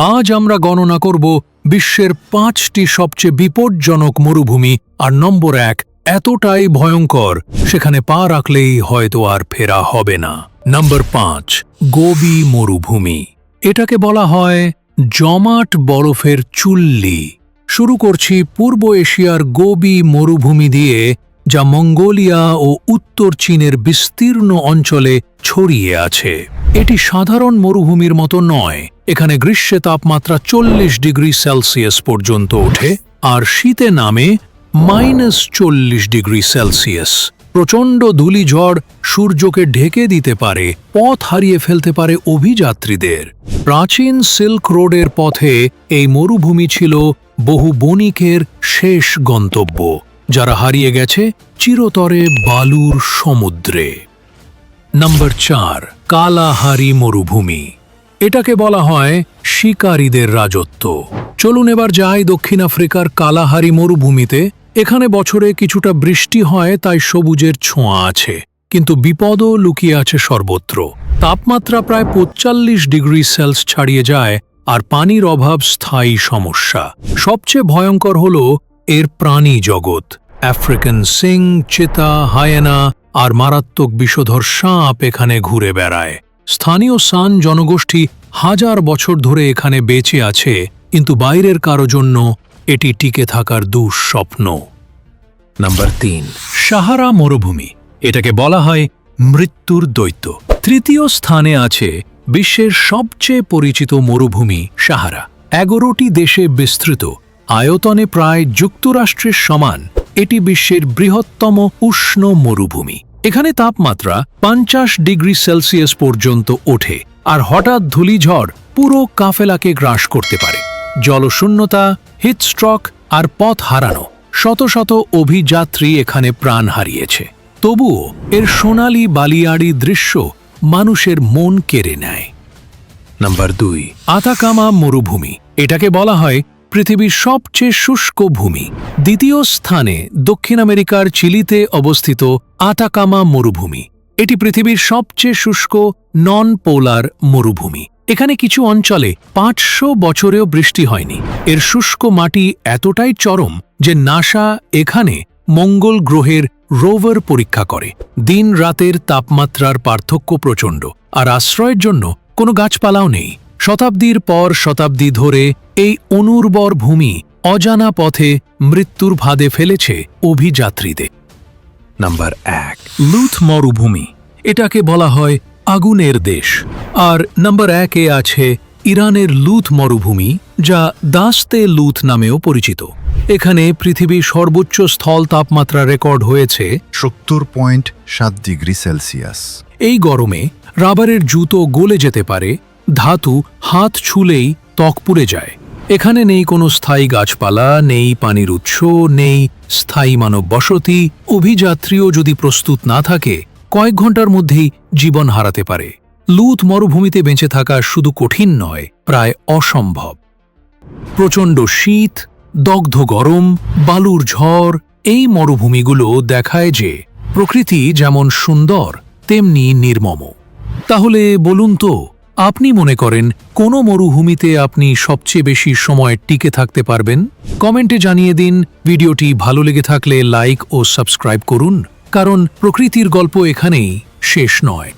আজ আমরা গণনা করব বিশ্বের 5টি সবচেয়ে বিপজ্জনক মরুভূমি, আর নম্বর 1 এতটাই ভয়ঙ্কর সেখানে পা রাখলেই হয়তো আর ফেরা হবে না। নম্বর 5, গোবি মরুভূমি। এটাকে বলা হয় জমাট বরফের চুল্লি। শুরু করছি পূর্ব এশিয়ার গোবি মরুভূমি দিয়ে, যা মঙ্গোলিয়া ও উত্তর চীনের বিস্তীর্ণ অঞ্চলে ছড়িয়ে আছে। এটি সাধারণ মরুভূমির মতো নয়। এখানে গ্রীষ্মে তাপমাত্রা 40 ডিগ্রি সেলসিয়াস পর্যন্ত ওঠে, আর শীতে নামে -40 ডিগ্রি সেলসিয়াস। প্রচণ্ড ধূলিঝড় সূর্যকে ঢেকে দিতে পারে, পথ হারিয়ে ফেলতে পারে অভিযাত্রীদের। প্রাচীন সিল্ক রোডের পথে এই মরুভূমি ছিল বহু বণিকের শেষ গন্তব্য, যারা হারিয়ে গেছে চিরতরে বালুর সমুদ্রে। নম্বর 4, কালাহারি মরুভূমি। এটাকে বলা হয় শিকারীদের রাজত্ব। চলুন এবার যাই দক্ষিণ আফ্রিকার কালাহারি মরুভূমিতে। এখানে বছরে কিছুটা বৃষ্টি হয়, তাই সবুজের ছোঁয়া আছে, কিন্তু বিপদও লুকিয়ে আছে সর্বত্র। তাপমাত্রা প্রায় 45 ডিগ্রি সেলসিয়াস ছাড়িয়ে যায়, আর পানির অভাব স্থায়ী সমস্যা। সবচেয়ে ভয়ঙ্কর হল এর প্রাণী জগৎ। আফ্রিকান সিং, চিতা, হায়েনা আর মারাত্মক বিষধর সাপ এখানে ঘুরে বেড়ায়। স্থানীয় সান জনগোষ্ঠী হাজার বছর ধরে এখানে বেঁচে আছে, কিন্তু বাইরের কারো জন্য এটি টিকে থাকার দুঃস্বপ্ন। নম্বর 3, সাহারা মরুভূমি। এটাকে বলা হয় মৃত্যুর দৈত্য। তৃতীয় স্থানে আছে বিশ্বের সবচেয়ে পরিচিত মরুভূমি সাহারা। 11টি দেশে বিস্তৃত, আয়তনে প্রায় যুক্তরাষ্ট্রের সমান। এটি বিশ্বের বৃহত্তম উষ্ণ মরুভূমি। এখানে তাপমাত্রা 50 ডিগ্রি সেলসিয়াস পর্যন্ত ওঠে, আর হঠাৎ ধূলিঝড় পুরো কাফেলাকে গ্রাস করতে পারে। জলশূন্যতা, হিটস্ট্রোক আর পথ হারানো, শত শত অভিযাত্রী এখানে প্রাণ হারিয়েছে। তবুও এর সোনালি বালিয়াড়ি দৃশ্য মানুষের মন কেড়ে নেয়। নম্বর 2, আতাকামা মরুভূমি। এটাকে বলা হয় পৃথিবীর সবচেয়ে শুষ্ক ভূমি। দ্বিতীয় স্থানে দক্ষিণ আমেরিকার চিলিতে অবস্থিত আতাকামা মরুভূমি। এটি পৃথিবীর সবচেয়ে শুষ্ক নন পোলার মরুভূমি। এখানে কিছু অঞ্চলে 500 বছরেও বৃষ্টি হয়নি। এর শুষ্ক মাটি এতটাই চরম যে নাসা এখানে মঙ্গল গ্রহের রোভার পরীক্ষা করে। দিন রাতের তাপমাত্রার পার্থক্য প্রচণ্ড, আর আশ্রয়ের জন্য কোনো গাছপালাও নেই। শতাব্দীর পর শতাব্দী ধরে এই অনুর্বর ভূমি অজানা পথে মৃত্যুর ফাঁদে ফেলেছে অভিযাত্রীদের। নম্বর 1, লুথ মরুভূমি। এটাকে বলা হয় আগুনের দেশ। আর নম্বর 1-এ আছে ইরানের লুথ মরুভূমি, যা দাস্তে লুথ নামেও পরিচিত। এখানে পৃথিবীর সর্বোচ্চ স্থল তাপমাত্রা রেকর্ড হয়েছে 70.7 ডিগ্রি সেলসিয়াস। এই গরমে রাবারের জুতো গলে যেতে পারে, ধাতু হাত ছুলেই ত্বক পুড়ে যায়। এখানে নেই কোনো স্থায়ী গাছপালা, নেই পানির উৎস, নেই স্থায়ী মানব বসতি। অভিযাত্রীও যদি প্রস্তুত না থাকে, কয়েক ঘন্টার মধ্যেই জীবন হারাতে পারে। লুথ মরুভূমিতে বেঁচে থাকা শুধু কঠিন নয়, প্রায় অসম্ভব। প্রচণ্ড শীত, দগ্ধ গরম, বালুর ঝড়, এই মরুভূমিগুলো দেখায় যে প্রকৃতি যেমন সুন্দর তেমনি নির্মম। তাহলে বলুন তো, আপনি মনে করেন কোন মরুভূমিতে আপনি সবচেয়ে বেশি সময় টিকে থাকতে পারবেন? কমেন্টে জানিয়ে দিন। ভিডিওটি ভালো লেগে থাকলে লাইক ও সাবস্ক্রাইব করুন, কারণ প্রকৃতির গল্প এখানেই শেষ নয়।